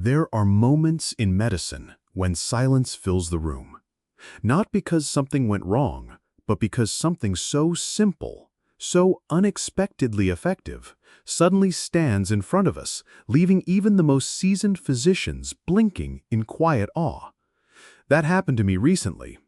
There are moments in medicine when silence fills the room. Not because something went wrong, but because something so simple, so unexpectedly effective, suddenly stands in front of us, leaving even the most seasoned physicians blinking in quiet awe. That happened to me recently.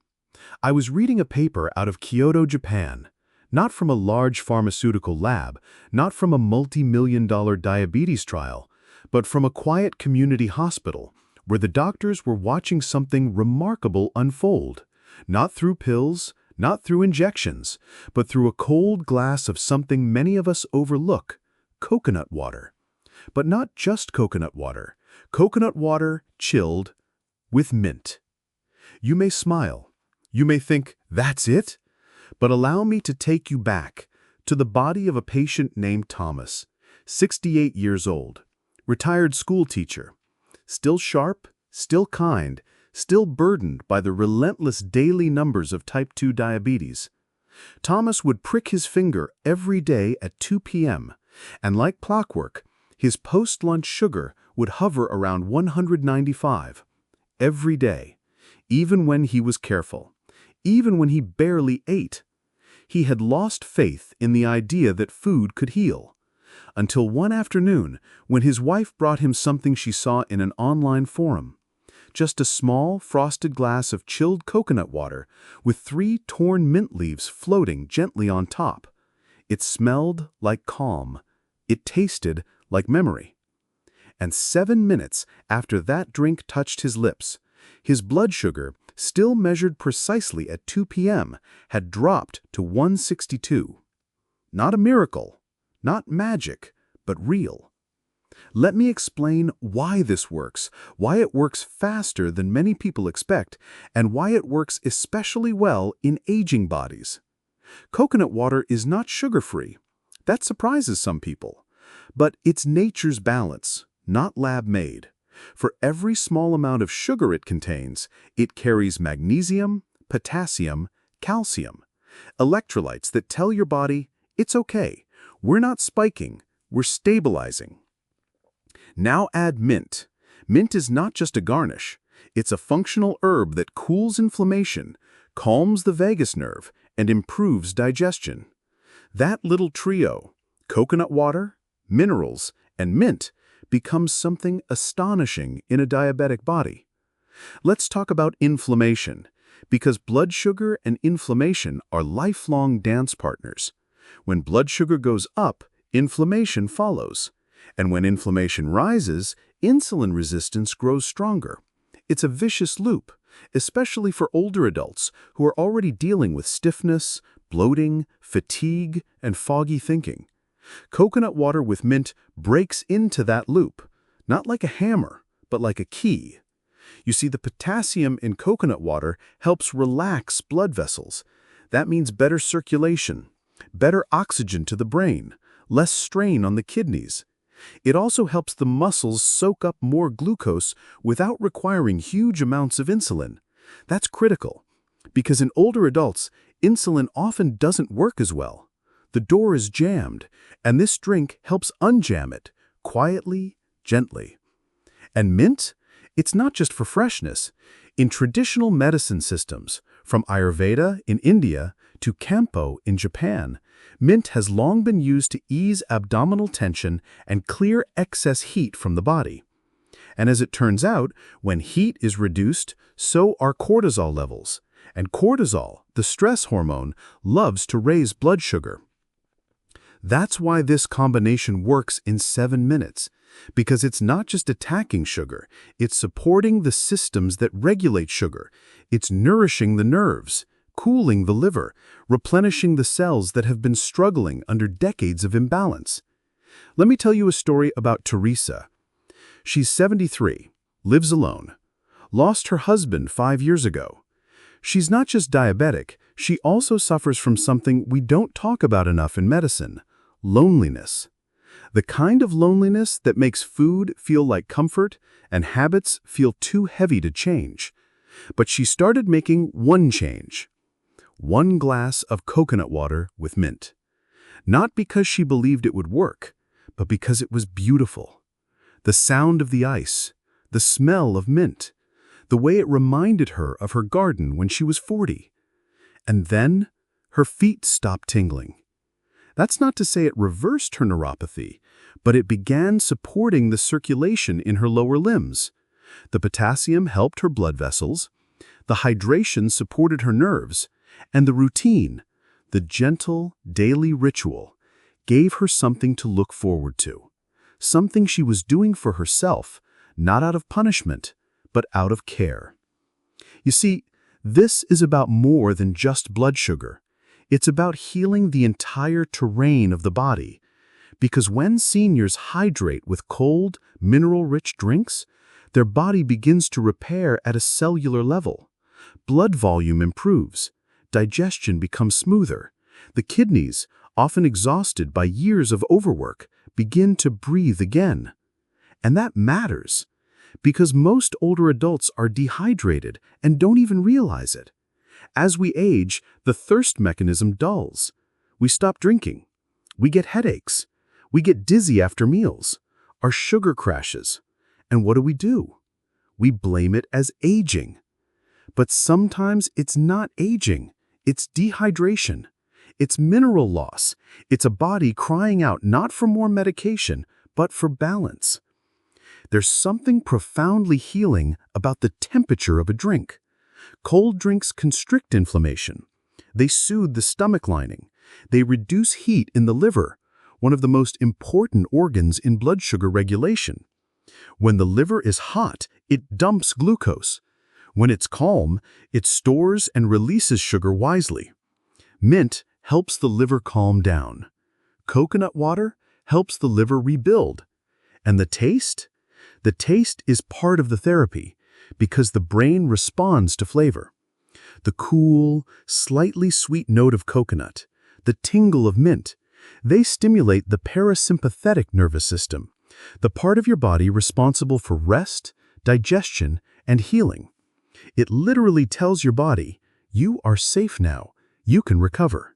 I was reading a paper out of Kyoto, Japan, not from a large pharmaceutical lab, not from a multi-million-dollar diabetes trial, but from a quiet community hospital where the doctors were watching something remarkable unfold, not through pills, not through injections, but through a cold glass of something many of us overlook, coconut water. But not just coconut water chilled with mint. You may smile. You may think, that's it? But allow me to take you back to the body of a patient named Thomas, 68 years old, retired school teacher, still sharp, still kind, still burdened by the relentless daily numbers of type 2 diabetes. Thomas would prick his finger every day at 2 p.m., and like clockwork, his post-lunch sugar would hover around 195 every day, even when he was careful, even when he barely ate. He had lost faith in the idea that food could heal. Until one afternoon, when his wife brought him something she saw in an online forum. Just a small, frosted glass of chilled coconut water with 3 torn mint leaves floating gently on top. It smelled like calm. It tasted like memory. And 7 minutes after that drink touched his lips, his blood sugar, still measured precisely at 2 p.m., had dropped to 162. Not a miracle. Not magic, but real. Let me explain why this works, why it works faster than many people expect, and why it works especially well in aging bodies. Coconut water is not sugar-free. That surprises some people. But it's nature's balance, not lab-made. For every small amount of sugar it contains, it carries magnesium, potassium, calcium, electrolytes that tell your body, it's okay. We're not spiking, we're stabilizing. Now add mint. Mint is not just a garnish. It's a functional herb that cools inflammation, calms the vagus nerve, and improves digestion. That little trio, coconut water, minerals, and mint, becomes something astonishing in a diabetic body. Let's talk about inflammation, because blood sugar and inflammation are lifelong dance partners. When blood sugar goes up, inflammation follows. And when inflammation rises, insulin resistance grows stronger. It's a vicious loop, especially for older adults who are already dealing with stiffness, bloating, fatigue, and foggy thinking. Coconut water with mint breaks into that loop, not like a hammer, but like a key. You see, the potassium in coconut water helps relax blood vessels. That means better circulation, better oxygen to the brain, less strain on the kidneys. It also helps the muscles soak up more glucose without requiring huge amounts of insulin. That's critical, because in older adults, insulin often doesn't work as well. The door is jammed, and this drink helps unjam it, quietly, gently. And mint? It's not just for freshness. In traditional medicine systems, from Ayurveda in India to Kampo in Japan, mint has long been used to ease abdominal tension and clear excess heat from the body. And as it turns out, when heat is reduced, so are cortisol levels. And cortisol, the stress hormone, loves to raise blood sugar. That's why this combination works in 7 minutes. Because it's not just attacking sugar, it's supporting the systems that regulate sugar. It's nourishing the nerves, cooling the liver, replenishing the cells that have been struggling under decades of imbalance. Let me tell you a story about Teresa. She's 73, lives alone, lost her husband 5 years ago. She's not just diabetic, she also suffers from something we don't talk about enough in medicine: loneliness. The kind of loneliness that makes food feel like comfort and habits feel too heavy to change. But she started making one change: 1 glass of coconut water with mint. Not because she believed it would work, but because it was beautiful. The sound of the ice, the smell of mint, the way it reminded her of her garden when she was 40. And then her feet stopped tingling. That's not to say it reversed her neuropathy, but it began supporting the circulation in her lower limbs. The potassium helped her blood vessels, the hydration supported her nerves, and the routine, the gentle, daily ritual, gave her something to look forward to, something she was doing for herself, not out of punishment, but out of care. You see, this is about more than just blood sugar. It's about healing the entire terrain of the body. Because when seniors hydrate with cold, mineral-rich drinks, their body begins to repair at a cellular level. Blood volume improves, digestion becomes smoother. The kidneys, often exhausted by years of overwork, begin to breathe again. And that matters, because most older adults are dehydrated and don't even realize it. As we age, the thirst mechanism dulls. We stop drinking. We get headaches. We get dizzy after meals. Our sugar crashes. And what do? We blame it as aging. But sometimes it's not aging. It's dehydration. It's mineral loss. It's a body crying out not for more medication, but for balance. There's something profoundly healing about the temperature of a drink. Cold drinks constrict inflammation. They soothe the stomach lining. They reduce heat in the liver, one of the most important organs in blood sugar regulation. When the liver is hot, it dumps glucose. When it's calm, it stores and releases sugar wisely. Mint helps the liver calm down. Coconut water helps the liver rebuild. And the taste? The taste is part of the therapy because the brain responds to flavor. The cool, slightly sweet note of coconut, the tingle of mint, they stimulate the parasympathetic nervous system, the part of your body responsible for rest, digestion, and healing. It literally tells your body, you are safe now, you can recover.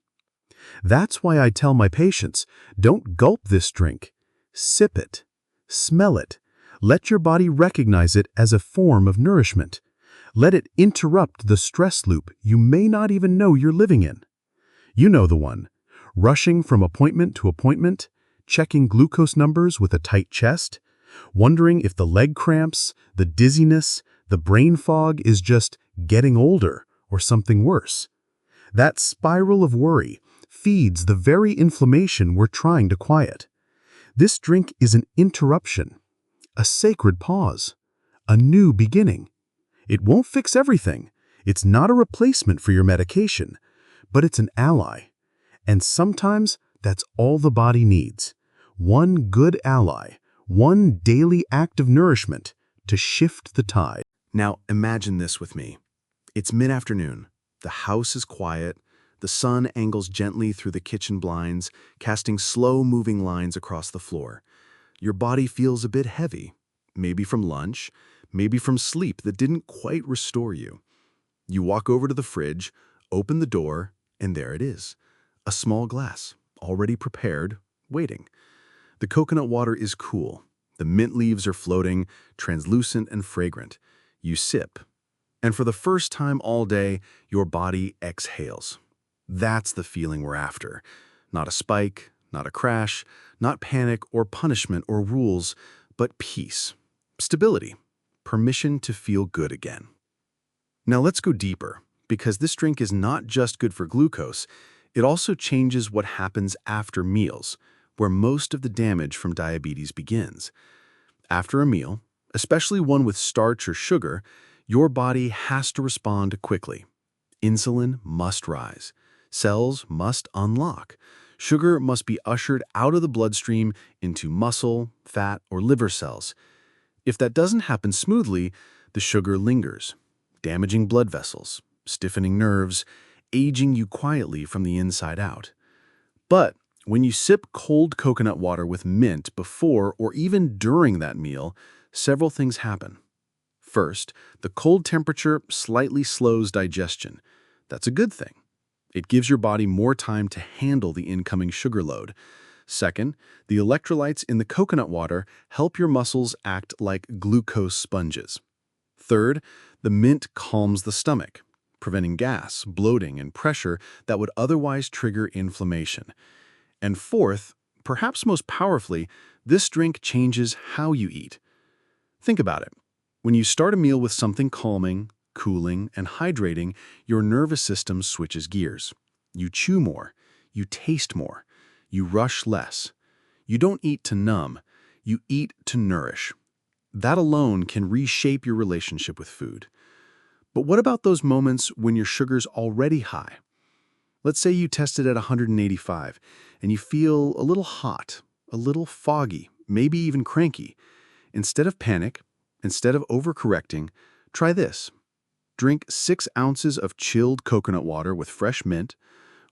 That's why I tell my patients, don't gulp this drink. Sip it. Smell it. Let your body recognize it as a form of nourishment. Let it interrupt the stress loop you may not even know you're living in. You know the one. Rushing from appointment to appointment, checking glucose numbers with a tight chest, wondering if the leg cramps, the dizziness, the brain fog is just getting older or something worse. That spiral of worry feeds the very inflammation we're trying to quiet. This drink is an interruption, a sacred pause, a new beginning. It won't fix everything. It's not a replacement for your medication, but it's an ally. And sometimes that's all the body needs. One good ally, one daily act of nourishment to shift the tide. Now imagine this with me. It's mid-afternoon. The house is quiet. The sun angles gently through the kitchen blinds, casting slow-moving lines across the floor. Your body feels a bit heavy, maybe from lunch, maybe from sleep that didn't quite restore you. You walk over to the fridge, open the door, and there it is. A small glass, already prepared, waiting. The coconut water is cool. The mint leaves are floating, translucent and fragrant. You sip, and for the first time all day, your body exhales. That's the feeling we're after. Not a spike, not a crash, not panic or punishment or rules, but peace, stability, permission to feel good again. Now let's go deeper, because this drink is not just good for glucose, it also changes what happens after meals, where most of the damage from diabetes begins. After a meal, especially one with starch or sugar, your body has to respond quickly. Insulin must rise. Cells must unlock. Sugar must be ushered out of the bloodstream into muscle, fat, or liver cells. If that doesn't happen smoothly, the sugar lingers, damaging blood vessels, stiffening nerves, aging you quietly from the inside out. But when you sip cold coconut water with mint before or even during that meal, several things happen. First, the cold temperature slightly slows digestion. That's a good thing. It gives your body more time to handle the incoming sugar load. Second, the electrolytes in the coconut water help your muscles act like glucose sponges. Third, the mint calms the stomach, preventing gas, bloating, and pressure that would otherwise trigger inflammation. And fourth, perhaps most powerfully, this drink changes how you eat. Think about it. When you start a meal with something calming, cooling, and hydrating, your nervous system switches gears. You chew more, you taste more, you rush less. You don't eat to numb, you eat to nourish. That alone can reshape your relationship with food. But what about those moments when your sugar's already high? Let's say you tested at 185 and you feel a little hot, a little foggy, maybe even cranky. Instead of panic, instead of overcorrecting, try this. Drink 6 ounces of chilled coconut water with fresh mint,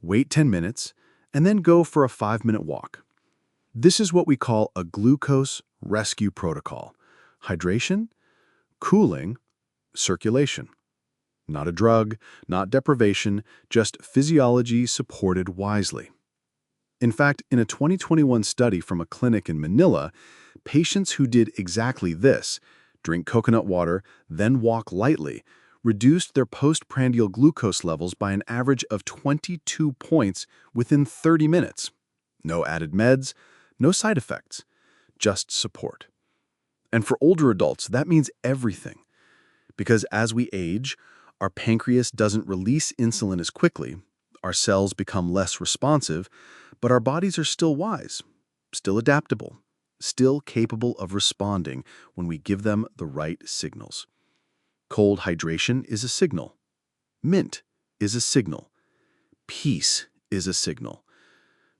wait 10 minutes, and then go for a 5-minute walk. This is what we call a glucose rescue protocol. Hydration, cooling, circulation. Not a drug, not deprivation, just physiology supported wisely. In fact, in a 2021 study from a clinic in Manila, patients who did exactly this, drink coconut water, then walk lightly, reduced their postprandial glucose levels by an average of 22 points within 30 minutes. No added meds, no side effects, just support. And for older adults, that means everything. Because as we age, our pancreas doesn't release insulin as quickly, our cells become less responsive, but our bodies are still wise, still adaptable, still capable of responding when we give them the right signals. Cold hydration is a signal. Mint is a signal. Peace is a signal.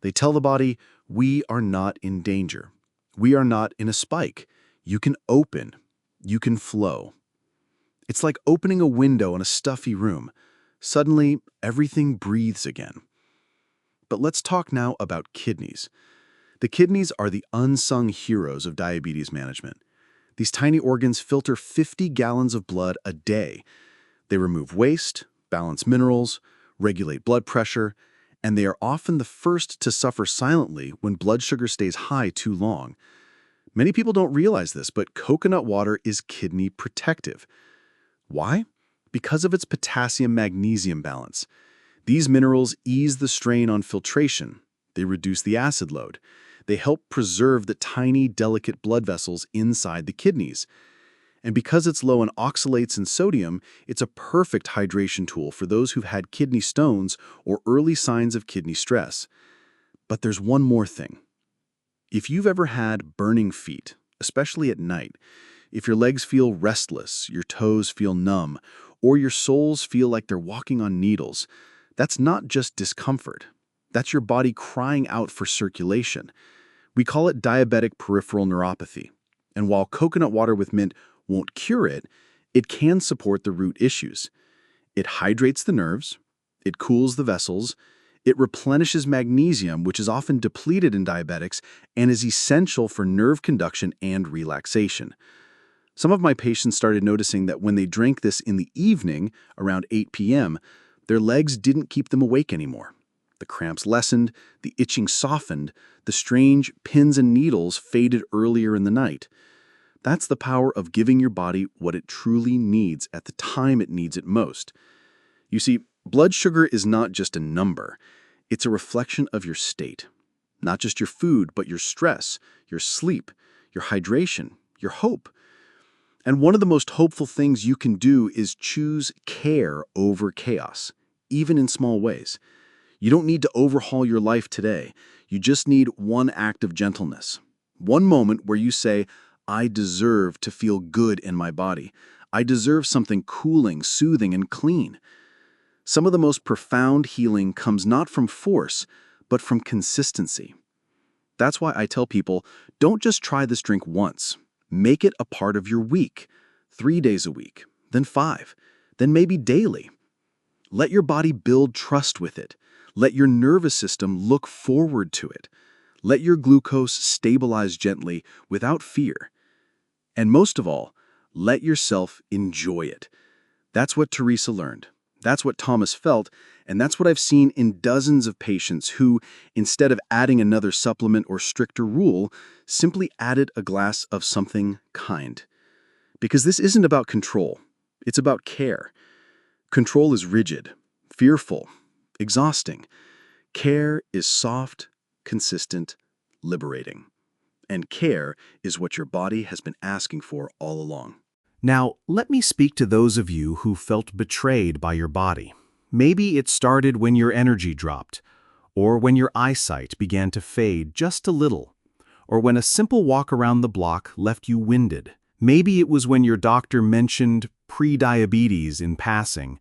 They tell the body, we are not in danger. We are not in a spike. You can open. You can flow. It's like opening a window in a stuffy room. Suddenly, everything breathes again. But let's talk now about kidneys. The kidneys are the unsung heroes of diabetes management. These tiny organs filter 50 gallons of blood a day. They remove waste, balance minerals, regulate blood pressure, and they are often the first to suffer silently when blood sugar stays high too long. Many people don't realize this, but coconut water is kidney protective. Why? Because of its potassium-magnesium balance. These minerals ease the strain on filtration. They reduce the acid load. They help preserve the tiny, delicate blood vessels inside the kidneys. And because it's low in oxalates and sodium, it's a perfect hydration tool for those who've had kidney stones or early signs of kidney stress. But there's one more thing. If you've ever had burning feet, especially at night, if your legs feel restless, your toes feel numb, or your soles feel like they're walking on needles, that's not just discomfort. That's your body crying out for circulation. We call it diabetic peripheral neuropathy. And while coconut water with mint won't cure it, it can support the root issues. It hydrates the nerves, it cools the vessels, it replenishes magnesium, which is often depleted in diabetics and is essential for nerve conduction and relaxation. Some of my patients started noticing that when they drank this in the evening, around 8 p.m., their legs didn't keep them awake anymore. The cramps lessened, the itching softened, the strange pins and needles faded earlier in the night. That's the power of giving your body what it truly needs at the time it needs it most. You see, blood sugar is not just a number. It's a reflection of your state. Not just your food, but your stress, your sleep, your hydration, your hope. And one of the most hopeful things you can do is choose care over chaos, even in small ways. You don't need to overhaul your life today. You just need one act of gentleness. One moment where you say, I deserve to feel good in my body. I deserve something cooling, soothing, and clean. Some of the most profound healing comes not from force, but from consistency. That's why I tell people, don't just try this drink once. Make it a part of your week, 3 days a week, then 5, then maybe daily. Let your body build trust with it. Let your nervous system look forward to it. Let your glucose stabilize gently without fear. And most of all, let yourself enjoy it. That's what Teresa learned. That's what Thomas felt, and that's what I've seen in dozens of patients who, instead of adding another supplement or stricter rule, simply added a glass of something kind. Because this isn't about control, it's about care. Control is rigid, fearful, exhausting. Care is soft, consistent, liberating. And care is what your body has been asking for all along. Now, let me speak to those of you who felt betrayed by your body. Maybe it started when your energy dropped, or when your eyesight began to fade just a little, or when a simple walk around the block left you winded. Maybe it was when your doctor mentioned pre-diabetes in passing,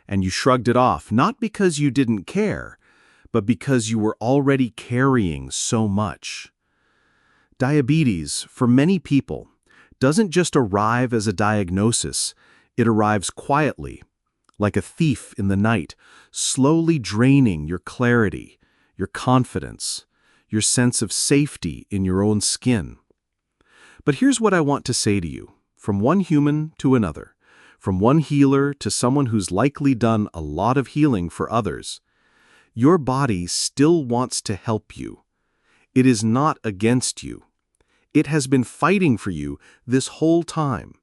and you shrugged it off, not because you didn't care, but because you were already carrying so much. Diabetes, for many people, doesn't just arrive as a diagnosis, it arrives quietly, like a thief in the night, slowly draining your clarity, your confidence, your sense of safety in your own skin. But here's what I want to say to you, from one human to another, from one healer to someone who's likely done a lot of healing for others. Your body still wants to help you. It is not against you. It has been fighting for you this whole time.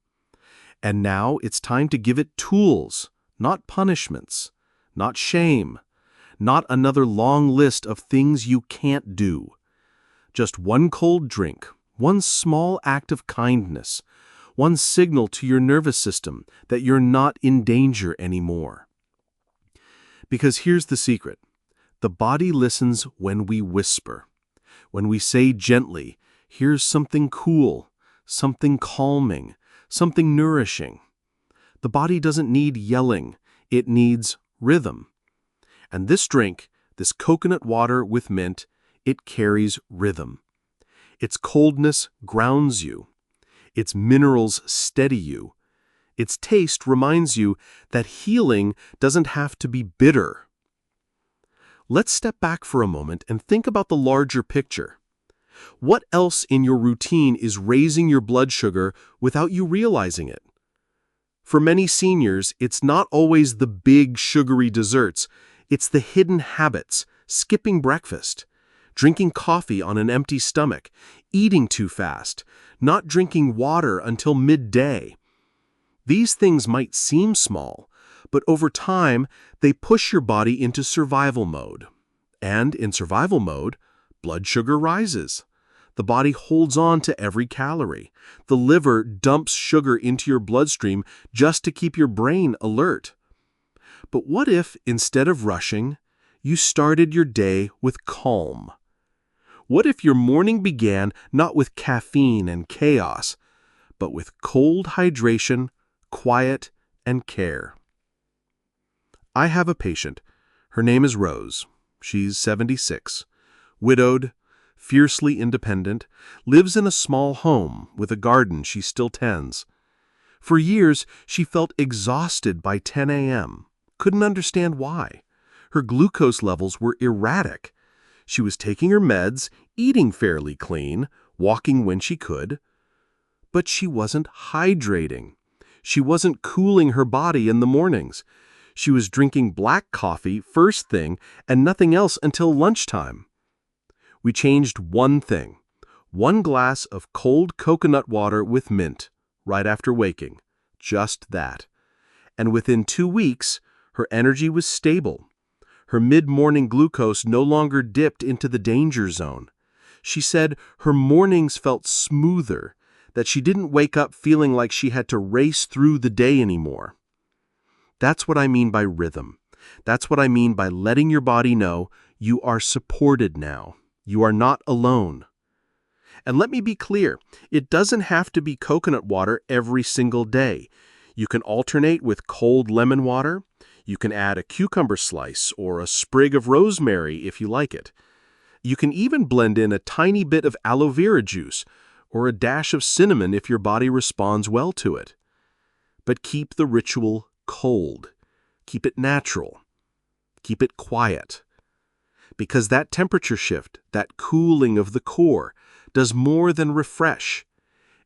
And now it's time to give it tools, not punishments, not shame, not another long list of things you can't do. Just one cold drink, one small act of kindness, one signal to your nervous system that you're not in danger anymore. Because here's the secret. The body listens when we whisper. When we say gently, here's something cool, something calming, something nourishing. The body doesn't need yelling, it needs rhythm. And this drink, this coconut water with mint, it carries rhythm. Its coldness grounds you. Its minerals steady you. Its taste reminds you that healing doesn't have to be bitter. Let's step back for a moment and think about the larger picture. What else in your routine is raising your blood sugar without you realizing it? For many seniors, it's not always the big sugary desserts. It's the hidden habits, skipping breakfast, drinking coffee on an empty stomach, eating too fast, not drinking water until midday. These things might seem small, but over time, they push your body into survival mode. And in survival mode, blood sugar rises. The body holds on to every calorie. The liver dumps sugar into your bloodstream just to keep your brain alert. But what if, instead of rushing, you started your day with calm? What if your morning began not with caffeine and chaos, but with cold hydration, quiet, and care? I have a patient. Her name is Rose. She's 76, widowed, fiercely independent, lives in a small home with a garden she still tends. For years, she felt exhausted by 10 a.m., couldn't understand why. Her glucose levels were erratic. She was taking her meds, eating fairly clean, walking when she could. But she wasn't hydrating. She wasn't cooling her body in the mornings. She was drinking black coffee first thing and nothing else until lunchtime. We changed one thing, one glass of cold coconut water with mint, right after waking, just that. And within 2 weeks, her energy was stable. Her mid-morning glucose no longer dipped into the danger zone. She said her mornings felt smoother, that she didn't wake up feeling like she had to race through the day anymore. That's what I mean by rhythm. That's what I mean by letting your body know you are supported now. You are not alone. And let me be clear, it doesn't have to be coconut water every single day. You can alternate with cold lemon water. You can add a cucumber slice or a sprig of rosemary if you like it. You can even blend in a tiny bit of aloe vera juice or a dash of cinnamon if your body responds well to it. But keep the ritual cold. Keep it natural. Keep it quiet. Because that temperature shift, that cooling of the core, does more than refresh.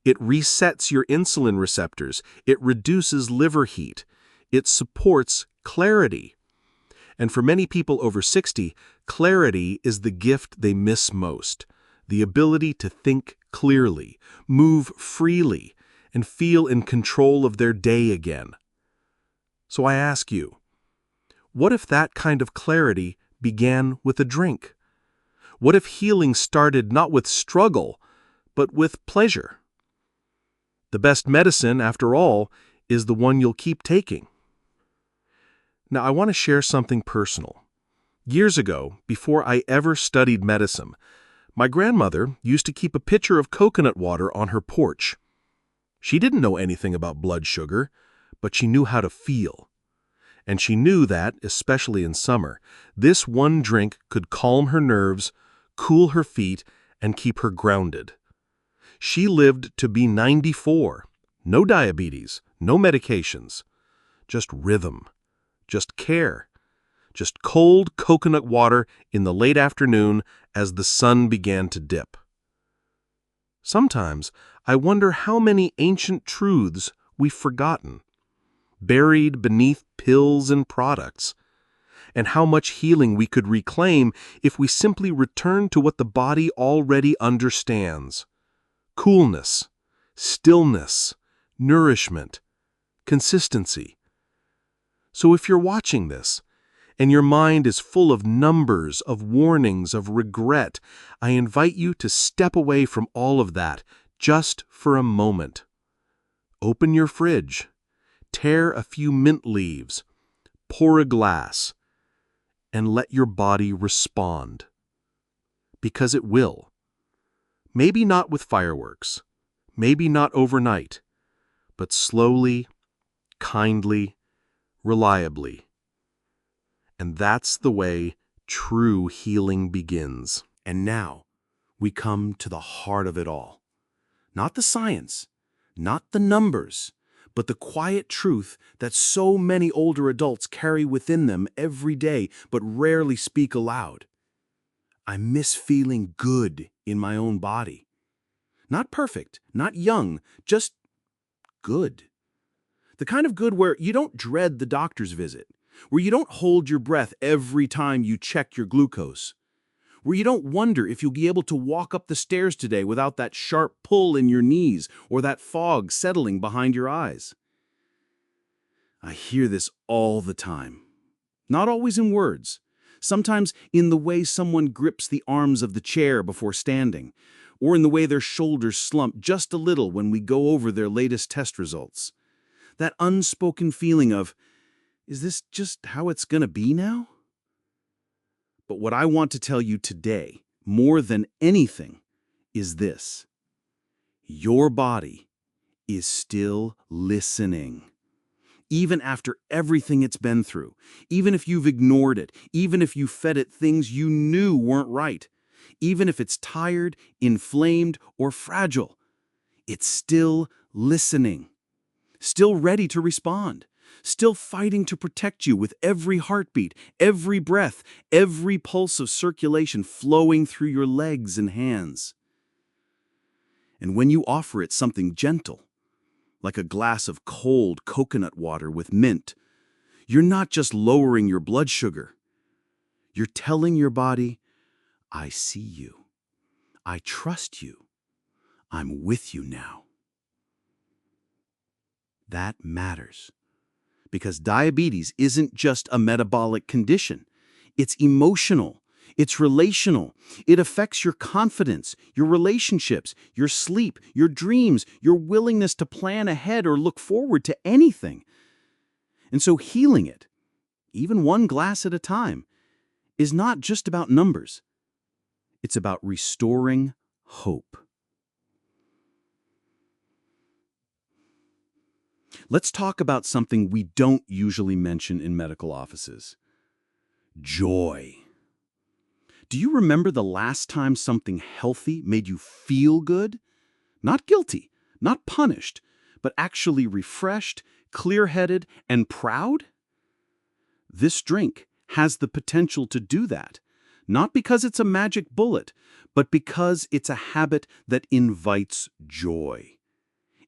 It resets your insulin receptors. It reduces liver heat. It supports clarity. And for many people over 60, clarity is the gift they miss most. The ability to think clearly, move freely, and feel in control of their day again. So I ask you, what if that kind of clarity began with a drink? What if healing started not with struggle, but with pleasure? The best medicine, after all, is the one you'll keep taking. Now, I want to share something personal. Years ago, before I ever studied medicine, my grandmother used to keep a pitcher of coconut water on her porch. She didn't know anything about blood sugar, but she knew how to feel. And she knew that, especially in summer, this one drink could calm her nerves, cool her feet, and keep her grounded. She lived to be 94. No diabetes, no medications. Just rhythm. Just care. Just cold coconut water in the late afternoon as the sun began to dip. Sometimes I wonder how many ancient truths we've forgotten, buried beneath pills and products, and how much healing we could reclaim if we simply returned to what the body already understands: coolness, stillness, nourishment, consistency. So if you're watching this, and your mind is full of numbers, of warnings, of regret, I invite you to step away from all of that just for a moment. Open your fridge, tear a few mint leaves, pour a glass, and let your body respond. Because it will. Maybe not with fireworks, maybe not overnight, but slowly, kindly, reliably. And that's the way true healing begins. And now, we come to the heart of it all. Not the science, not the numbers, but the quiet truth that so many older adults carry within them every day but rarely speak aloud. I miss feeling good in my own body. Not perfect, not young, just good. The kind of good where you don't dread the doctor's visit, where you don't hold your breath every time you check your glucose, where you don't wonder if you'll be able to walk up the stairs today without that sharp pull in your knees or that fog settling behind your eyes. I hear this all the time. Not always in words. Sometimes in the way someone grips the arms of the chair before standing, or in the way their shoulders slump just a little when we go over their latest test results. That unspoken feeling of, is this just how it's gonna be now? But what I want to tell you today, more than anything, is this. Your body is still listening. Even after everything it's been through, even if you've ignored it, even if you fed it things you knew weren't right, even if it's tired, inflamed, or fragile, it's still listening, still ready to respond, still fighting to protect you with every heartbeat, every breath, every pulse of circulation flowing through your legs and hands. And when you offer it something gentle, like a glass of cold coconut water with mint, you're not just lowering your blood sugar. You're telling your body, I see you. I trust you. I'm with you now. That matters. Because diabetes isn't just a metabolic condition. It's emotional. It's relational. It affects your confidence, your relationships, your sleep, your dreams, your willingness to plan ahead or look forward to anything. And so healing it, even one glass at a time, is not just about numbers. It's about restoring hope. Let's talk about something we don't usually mention in medical offices. Joy. Do you remember the last time something healthy made you feel good? Not guilty, not punished, but actually refreshed, clear-headed, and proud? This drink has the potential to do that, not because it's a magic bullet, but because it's a habit that invites joy.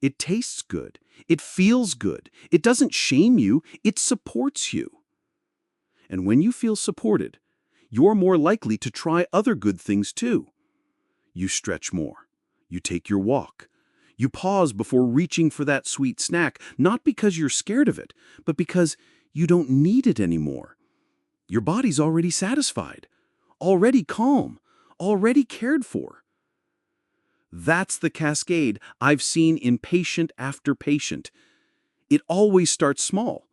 It tastes good. It feels good. It doesn't shame you. It supports you. And when you feel supported, you're more likely to try other good things too. You stretch more. You take your walk. You pause before reaching for that sweet snack, not because you're scared of it, but because you don't need it anymore. Your body's already satisfied, already calm, already cared for. That's the cascade I've seen in patient after patient. It always starts small.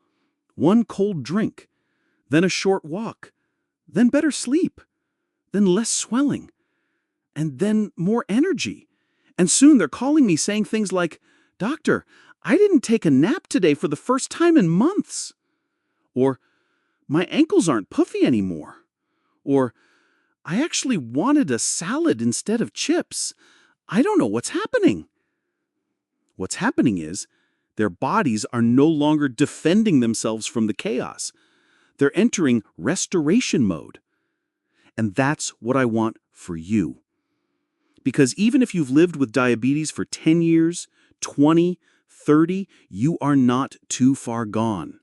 One cold drink, then a short walk, then better sleep, then less swelling, and then more energy. And soon they're calling me saying things like, "Doctor, I didn't take a nap today for the first time in months." Or, "My ankles aren't puffy anymore." Or, "I actually wanted a salad instead of chips. I don't know what's happening." What's happening is their bodies are no longer defending themselves from the chaos. They're entering restoration mode. And that's what I want for you. Because even if you've lived with diabetes for 10 years, 20, 30, you are not too far gone.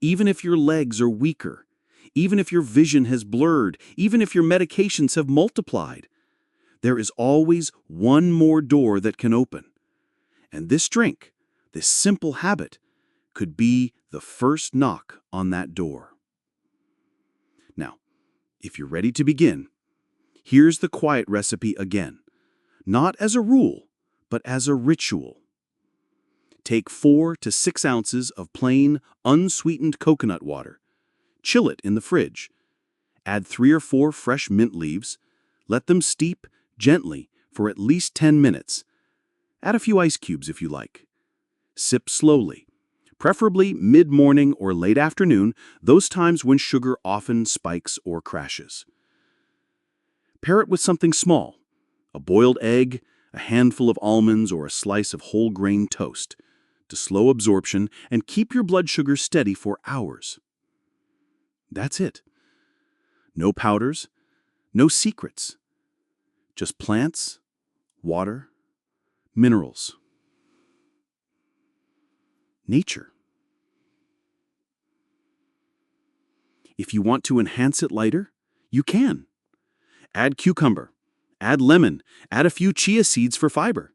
Even if your legs are weaker, even if your vision has blurred, even if your medications have multiplied, there is always one more door that can open. And this drink, this simple habit, could be the first knock on that door. Now, if you're ready to begin, here's the quiet recipe again. Not as a rule, but as a ritual. Take 4 to 6 ounces of plain, unsweetened coconut water. Chill it in the fridge. Add 3 or 4 fresh mint leaves. Let them steep gently for at least 10 minutes. Add a few ice cubes if you like. Sip slowly, preferably mid-morning or late afternoon, those times when sugar often spikes or crashes. Pair it with something small, a boiled egg, a handful of almonds, or a slice of whole grain toast, to slow absorption and keep your blood sugar steady for hours. That's it. No powders, no secrets. Just plants, water, minerals. Nature. If you want to enhance it lighter, you can. Add cucumber, add lemon, add a few chia seeds for fiber.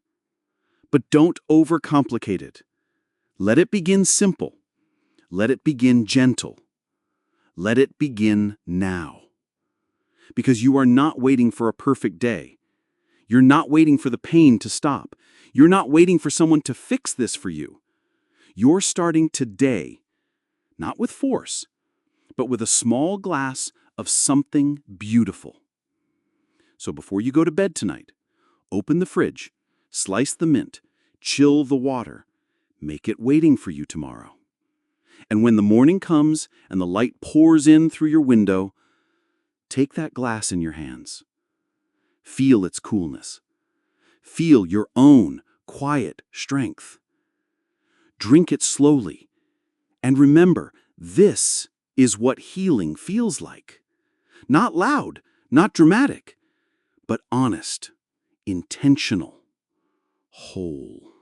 But don't overcomplicate it. Let it begin simple. Let it begin gentle. Let it begin now. Because you are not waiting for a perfect day. You're not waiting for the pain to stop. You're not waiting for someone to fix this for you. You're starting today, not with force, but with a small glass of something beautiful. So before you go to bed tonight, open the fridge, slice the mint, chill the water, make it waiting for you tomorrow. And when the morning comes and the light pours in through your window, take that glass in your hands. Feel its coolness. Feel your own quiet strength. Drink it slowly. And remember, this is what healing feels like. Not loud, not dramatic, but honest, intentional, whole.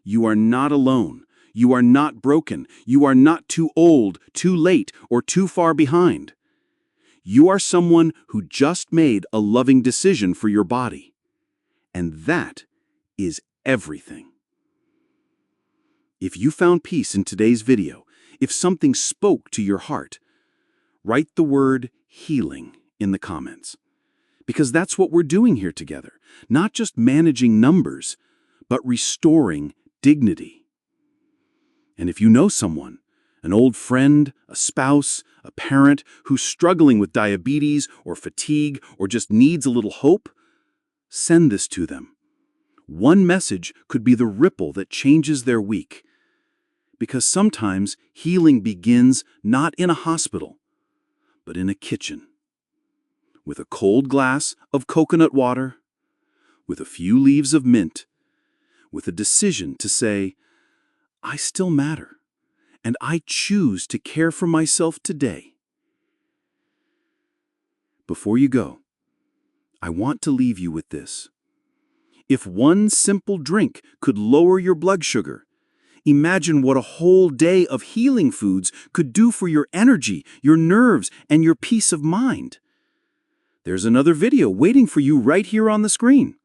You are not alone. You are not broken. You are not too old, too late, or too far behind. You are someone who just made a loving decision for your body. And that is everything. If you found peace in today's video, if something spoke to your heart, write the word healing in the comments. Because that's what we're doing here together. Not just managing numbers, but restoring dignity. And if you know someone, an old friend, a spouse, a parent who's struggling with diabetes or fatigue or just needs a little hope, send this to them. One message could be the ripple that changes their week. Because sometimes healing begins not in a hospital, but in a kitchen. With a cold glass of coconut water, with a few leaves of mint, with a decision to say, I still matter, and I choose to care for myself today. Before you go, I want to leave you with this. If one simple drink could lower your blood sugar, Imagine what a whole day of healing foods could do for your energy, your nerves, and your peace of mind. There's another video waiting for you right here on the screen.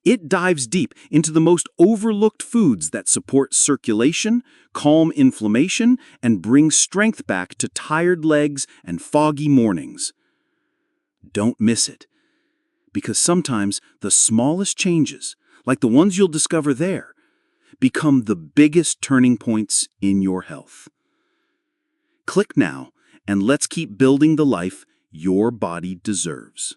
It dives deep into the most overlooked foods that support circulation, calm inflammation, and bring strength back to tired legs and foggy mornings. Don't miss it, because sometimes the smallest changes, like the ones you'll discover there, become the biggest turning points in your health. Click now, and let's keep building the life your body deserves.